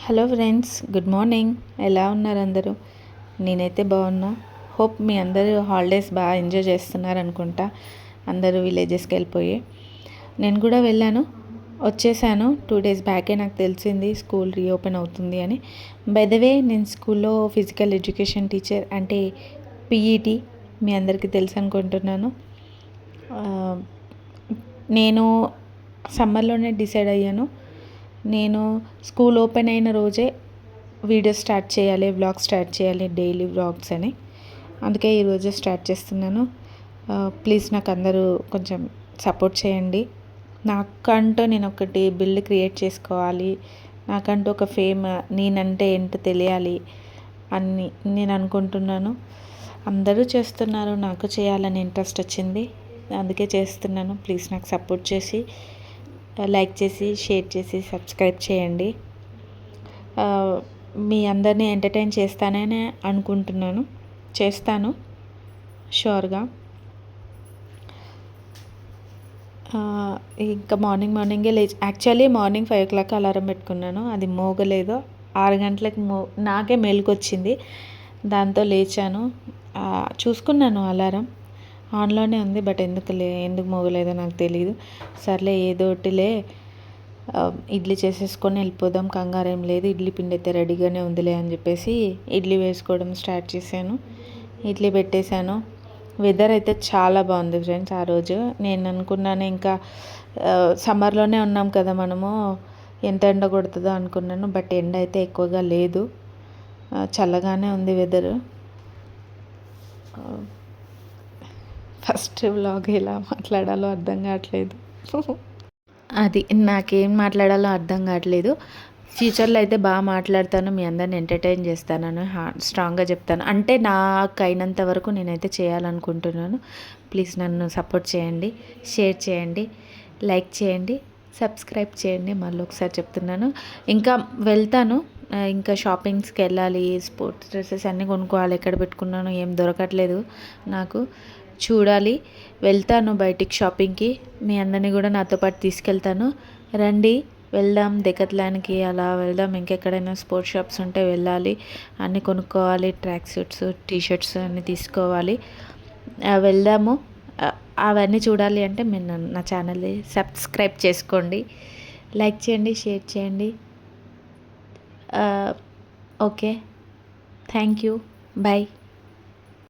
Hello friends, good morning. ఎలా ఉన్నారు అందరూ? నేనైతే బాగున్నా. హోప్ మీ అందరూ హాలిడేస్ బాగా ఎంజాయ్ చేస్తున్నారు అనుకుంటా. అందరూ విలేజెస్కి వెళ్ళిపోయి నేను కూడా వెళ్ళాను, వచ్చేసాను. 2 days బ్యాకే నాకు తెలిసింది స్కూల్ రీఓపెన్ అవుతుంది అని. బై ద వే, నేను స్కూల్లో ఫిజికల్ ఎడ్యుకేషన్ టీచర్, అంటే పీఈటీ. మీ అందరికీ తెలుసు అనుకుంటున్నాను. నేను సమ్మర్లోనే డిసైడ్ అయ్యాను, నేను స్కూల్ ఓపెన్ అయిన రోజే వీడియో స్టార్ట్ చేయాలి, వ్లాగ్ స్టార్ట్ చేయాలి, డైలీ వ్లాగ్స్ అని. అందుకే ఈరోజే స్టార్ట్ చేస్తున్నాను. ప్లీజ్ నాకు అందరూ కొంచెం సపోర్ట్ చేయండి. నాకంటూ నేను ఒకటి బిల్డ్ క్రియేట్ చేసుకోవాలి, నాకంటూ ఒక ఫేమ్, నేనంటే ఏంటో తెలియాలి అని నేను అనుకుంటున్నాను. అందరూ చేస్తున్నారు, నాకు చేయాలని ఇంట్రెస్ట్ వచ్చింది, అందుకే చేస్తున్నాను. ప్లీజ్ నాకు సపోర్ట్ చేసి లైక్ చేసి, షేర్ చేసి, సబ్స్క్రైబ్ చేయండి. మీ అందరినీ ఎంటర్టైన్ చేస్తానని అనుకుంటున్నాను, చేస్తాను షూర్గా. ఇంకా మార్నింగే లేచి, యాక్చువల్లీ మార్నింగ్ 5 o'clock అలారం పెట్టుకున్నాను, అది మోగలేదు. 6 గంటలకు నాకే మెలుకొచ్చింది, దాంతో లేచాను. చూసుకున్నాను, అలారం ఆన్లోనే ఉంది, బట్ ఎందుకు మోగలేదో నాకు తెలియదు. సర్లే, ఏదో ఒకటిలే, ఇడ్లీ చేసేసుకొని వెళ్ళిపోదాం, కంగారు ఏం లేదు, ఇడ్లీ పిండి అయితే రెడీగానే ఉందిలే అని చెప్పేసి ఇడ్లీ వేసుకోవడం స్టార్ట్ చేశాను. ఇడ్లీ పెట్టేశాను. వెదర్ అయితే చాలా బాగుంది ఫ్రెండ్స్. ఆ రోజు నేను అనుకున్నాను, ఇంకా సమ్మర్లోనే ఉన్నాం కదా మనము, ఎంత ఎండ కొడుతుందో అనుకున్నాను, బట్ ఎండ అయితే ఎక్కువగా లేదు, చల్లగానే ఉంది వెదరు. ఫస్ట్ వ్లాగ్ ఎలా మాట్లాడాలో అర్థం కావట్లేదు. అది నాకేం మాట్లాడాలో అర్థం కావట్లేదు. ఫ్యూచర్లో అయితే బాగా మాట్లాడతాను, మీ అందరిని ఎంటర్టైన్ చేస్తానని స్ట్రాంగ్గా చెప్తాను. అంటే నాకు అయినంత వరకు నేనైతే చేయాలనుకుంటున్నాను. ప్లీజ్ నన్ను సపోర్ట్ చేయండి, షేర్ చేయండి, లైక్ చేయండి, సబ్స్క్రైబ్ చేయండి. మళ్ళీ ఒకసారి చెప్తున్నాను. ఇంకా వెళ్తాను, ఇంకా షాపింగ్స్కి వెళ్ళాలి, స్పోర్ట్స్ డ్రెస్సెస్ అన్నీ కొనుక్కోవాలి. ఎక్కడ పెట్టుకున్నాను ఏం దొరకట్లేదు నాకు, చూడాలి. వెళ్తాను బయటికి షాపింగ్కి, మీ అందరినీ కూడా నాతో పాటు తీసుకెళ్తాను. రండి, వెళ్దాం డెకాథ్లాన్కి, అలా వెళ్దాం. ఇంకెక్కడైనా స్పోర్ట్స్ షాప్స్ ఉంటే వెళ్ళాలి, అన్నీ కొనుక్కోవాలి. ట్రాక్ సూట్స్, టీషర్ట్స్ అన్నీ తీసుకోవాలి. వెళ్దాము. అవన్నీ చూడాలి అంటే మీరు నా ఛానల్ని సబ్స్క్రైబ్ చేసుకోండి, లైక్ చేయండి, షేర్ చేయండి. Okay, thank you, bye.